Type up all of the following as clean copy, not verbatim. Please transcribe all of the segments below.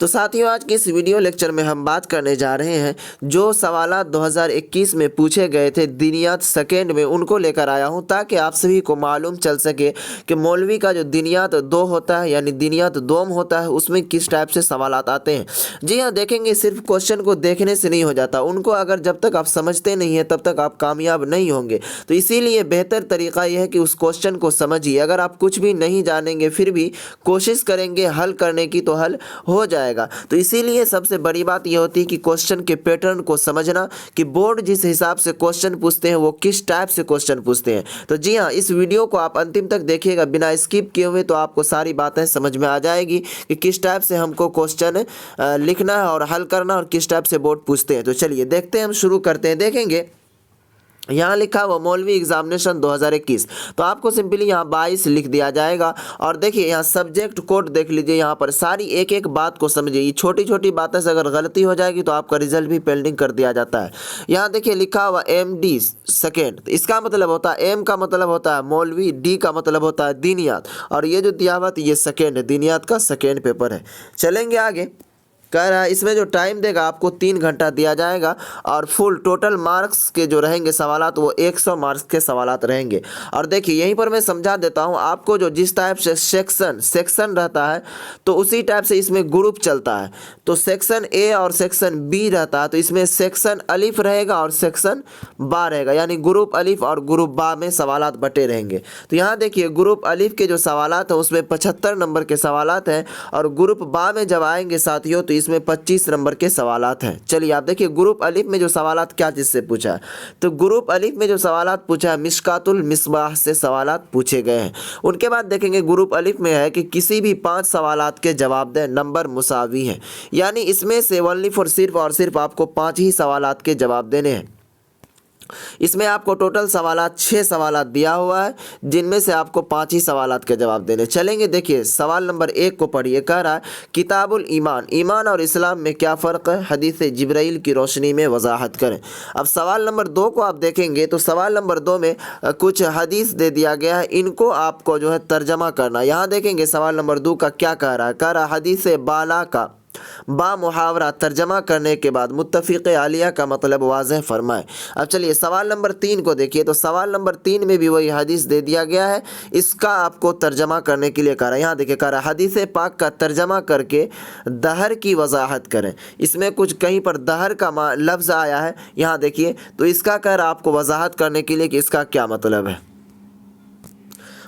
तो साथियों, आज के इस वीडियो लेक्चर में हम बात करने जा रहे हैं जो सवालात 2021 में पूछे गए थे दिनियात सेकेंड में, उनको लेकर आया हूं ताकि आप सभी को मालूम चल सके कि मौलवी का जो दिनियात दो होता है यानी दिनियात दोम होता है उसमें किस टाइप से सवालात आते हैं। जी हाँ, देखेंगे सिर्फ क्वेश्चन को देखने से नहीं हो जाता, उनको अगर जब तक आप समझते नहीं हैं तब तक आप कामयाब नहीं होंगे। तो इसीलिए बेहतर तरीका यह है कि उस क्वेश्चन को समझिए। अगर आप कुछ भी नहीं जानेंगे फिर भी कोशिश करेंगे हल करने की तो हल हो जाएगा। तो इसीलिए सबसे बड़ी बात यह होती है कि क्वेश्चन के पैटर्न को समझना कि बोर्ड जिस हिसाब से क्वेश्चन पूछते हैं वो किस टाइप से क्वेश्चन पूछते हैं। तो जी हाँ, इस वीडियो को आप अंतिम तक देखिएगा बिना स्किप किए हुए, तो आपको सारी बातें समझ में आ जाएगी कि किस टाइप से हमको क्वेश्चन लिखना है और हल करना और किस टाइप से बोर्ड पूछते हैं। तो चलिए देखते हैं, हम शुरू करते हैं। देखेंगे यहाँ लिखा हुआ मौलवी एग्जामिनेशन 2021, तो आपको सिंपली यहाँ 22 लिख दिया जाएगा। और देखिए यहाँ सब्जेक्ट कोड देख लीजिए, यहाँ पर सारी एक एक बात को समझिए। ये छोटी छोटी बातें से अगर गलती हो जाएगी तो आपका रिजल्ट भी पेंडिंग कर दिया जाता है। यहाँ देखिए लिखा हुआ MD सेकेंड, तो इसका मतलब होता है M का मतलब होता है मौलवी, D का मतलब होता है दिनियात, और ये जो दिया हुआ ये सेकेंड दिनियात का सेकेंड पेपर है। चलेंगे आगे। कह रहा है इसमें जो टाइम देगा आपको 3 घंटा दिया जाएगा और फुल टोटल मार्क्स के जो रहेंगे सवालात वो 100 मार्क्स के सवालात रहेंगे। और देखिए यहीं पर मैं समझा देता हूँ आपको, जो जिस टाइप से सेक्शन रहता है तो उसी टाइप से इसमें ग्रुप चलता है। तो सेक्शन A और सेक्शन B रहता है, तो इसमें सेक्शन अलिफ रहेगा और सेक्शन बा रहेगा, यानी ग्रुप अलिफ और ग्रुप बा में सवालात बटे रहेंगे। तो यहाँ देखिए ग्रुप अलिफ के जो सवालात हैं उसमें 75 नंबर के सवालात हैं और ग्रुप बा में जब आएंगे साथियों तो इसमें 25 नंबर के सवालात हैं। चलिए आप देखिए ग्रुप अलिफ में जो सवालात क्या चीज़ से पूछा है, तो ग्रुप अलिफ में जो सवालात पूछा है मिशकातुल मिसबाह से सवालात पूछे गए हैं। उनके बाद देखेंगे ग्रुप अलिफ में है कि किसी भी 5 सवालात के जवाब दें, नंबर मुसावी हैं, यानी इसमें से ओनली फॉर सिर्फ और सिर्फ आपको 5 ही सवालात के जवाब देने हैं। इसमें आपको टोटल सवालात 6 सवालात दिया हुआ है जिनमें से आपको 5 ही सवालात के जवाब देने। चलेंगे देखिए सवाल नंबर 1 को पढ़िए। कह रहा है किताबुल ईमान, ईमान और इस्लाम में क्या फ़र्क है, हदीस जिब्राइल की रोशनी में वजाहत करें। अब सवाल नंबर 2 को आप देखेंगे तो सवाल नंबर 2 में कुछ हदीस दे दिया गया है, इनको आपको जो है तर्जमा करना। यहाँ देखेंगे सवाल नंबर 2 का क्या कह रहा है। कह रहा है हदीस बाला का बा मुहावरा तर्जमा करने के बाद मुत्तफ़िक़ आलिया का मतलब वाज़ेह फरमाए। अब चलिए सवाल नंबर 3 को देखिए, तो सवाल नंबर 3 में भी वही हदीस दे दिया गया है, इसका आपको तर्जमा करने के लिए कह रहा है। यहाँ देखिए कह रहा है हदीस पाक का तर्जमा करके दहर की वजाहत करें। इसमें कुछ कहीं पर दहर का लफ्ज़ आया है, यहाँ देखिए, तो इसका कह रहा है आपको वजाहत करने के लिए कि इसका क्या मतलब है।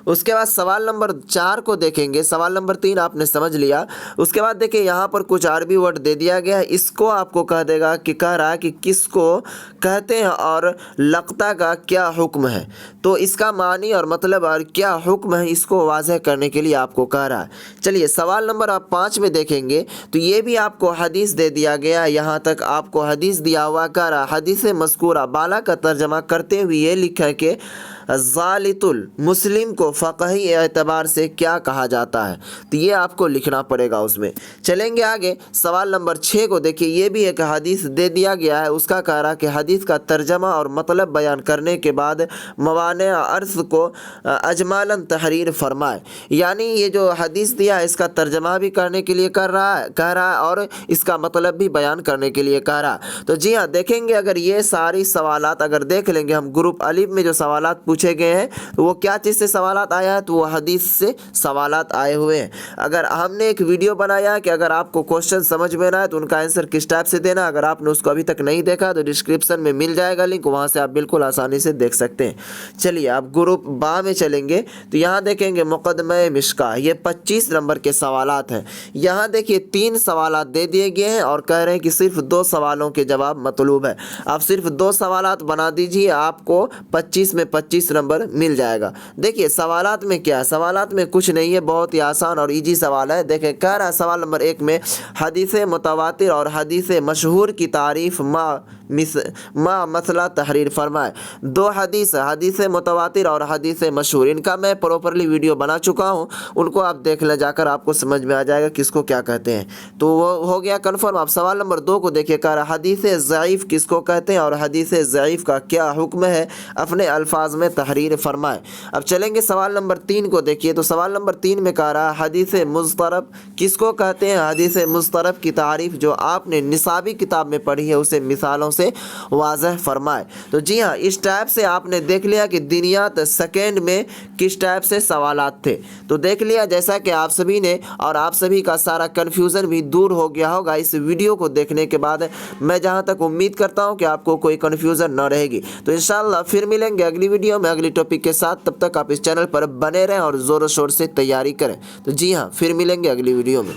उसके बाद सवाल नंबर 4 को देखेंगे, सवाल नंबर 3 आपने समझ लिया। उसके बाद देखिए यहाँ पर कुछ अरबी वर्ड दे दिया गया है, इसको आपको कह देगा कि कह रहा है कि किसको कहते हैं और लक़ता का क्या हुक्म है, तो इसका मानी और मतलब और क्या हुक्म है इसको वाज़ह करने के लिए आपको कह रहा है। चलिए सवाल नंबर आप 5 में देखेंगे तो ये भी आपको हदीस दे दिया गया, यहाँ तक आपको हदीस दिया हुआ। कह रहा हदीस मज़कूरा बाला का तर्जमा करते हुए ये लिखा है कि ज़ालितुल मुस्लिम को फ़क़ही एतबार से क्या कहा जाता है, तो ये आपको लिखना पड़ेगा उसमें। चलेंगे आगे सवाल नंबर 6 को देखिए, ये भी एक हदीस दे दिया गया है, उसका कह रहा कि हदीस का तर्जमा और मतलब बयान करने के बाद मवाने अर्ज़ को अजमालन तहरीर फरमाए, यानी ये जो हदीस दिया है इसका तर्जमा भी करने के लिए कह रहा है और इसका मतलब भी बयान करने के लिए कह रहा है। तो जी हाँ, देखेंगे अगर ये सारी सवालात अगर देख लेंगे हम, ग्रुप अलिफ में जो सवालात पूछे गए हैं तो वो क्या चीज़ से सवालात आया है, तो वो हदीस से सवालात आए हुए हैं। अगर हमने एक वीडियो बनाया कि अगर आपको क्वेश्चन समझ में ना आए तो उनका आंसर किस टाइप से देना, अगर आपने उसको अभी तक नहीं देखा तो डिस्क्रिप्शन में मिल जाएगा लिंक, वहाँ से आप बिल्कुल आसानी से देख सकते हैं। चलिए आप ग्रुप बा में चलेंगे तो यहाँ देखेंगे मुक़दमे मिशका, ये 25 नंबर के सवालात हैं। यहाँ देखिए 3 सवालात दे दिए गए हैं और कह रहे हैं कि सिर्फ 2 सवालों के जवाब मतलूब है। आप सिर्फ 2 सवालात बना दीजिए, आपको 25 में 25 नंबर मिल जाएगा। देखिए सवालात में क्या है, सवालात में कुछ नहीं है, बहुत ही आसान और इजी सवाल है। देखें कह रहा है सवाल नंबर 1 में हदीस मुतवातिर और हदीस मशहूर की तारीफ मा मसला तहरीर फरमाए। दो हदीस मुतवातिर और हदीस मशहूर, इनका मैं प्रॉपरली वीडियो बना चुका हूँ, उनको आप देख ले जाकर, आपको समझ में आ जाएगा किसको क्या कहते हैं। तो वो हो गया कन्फर्म। आप सवाल नंबर 2 को देखिए, कह रहा हदीस ज़ईफ़ किसको कहते हैं और हदीस ज़ईफ़ का क्या हुक्म है, अपने अल्फाज में तहरीर फरमाए। अब चलेंगे सवाल नंबर 3 को देखिए। तो सवाल नंबर 3 में कह रहा हदीस मुज़तरब किसको कहते हैं। हदीस मुज़तरब की तारीफ़ जो आपने निसाबी किताब में पढ़ी है उसे मिसालों से वाज़ह फरमाए। तो जी हाँ, इस टाइप से आपने देख लिया कि दिनियात सेकेंड में किस टाइप से सवालात थे। तो देख लिया जैसा कि आप सभी ने, और आप सभी का सारा कन्फ्यूज़न भी दूर हो गया होगा इस वीडियो को देखने के बाद। मैं जहाँ तक उम्मीद करता हूँ कि आपको कोई कन्फ्यूज़न न रहेगी। तो इंशाल्लाह फिर मिलेंगे अगली वीडियो में अगली टॉपिक के साथ। तब तक आप इस चैनल पर बने रहें और ज़ोर शोर से तैयारी करें। तो जी हाँ, फिर मिलेंगे अगली वीडियो में।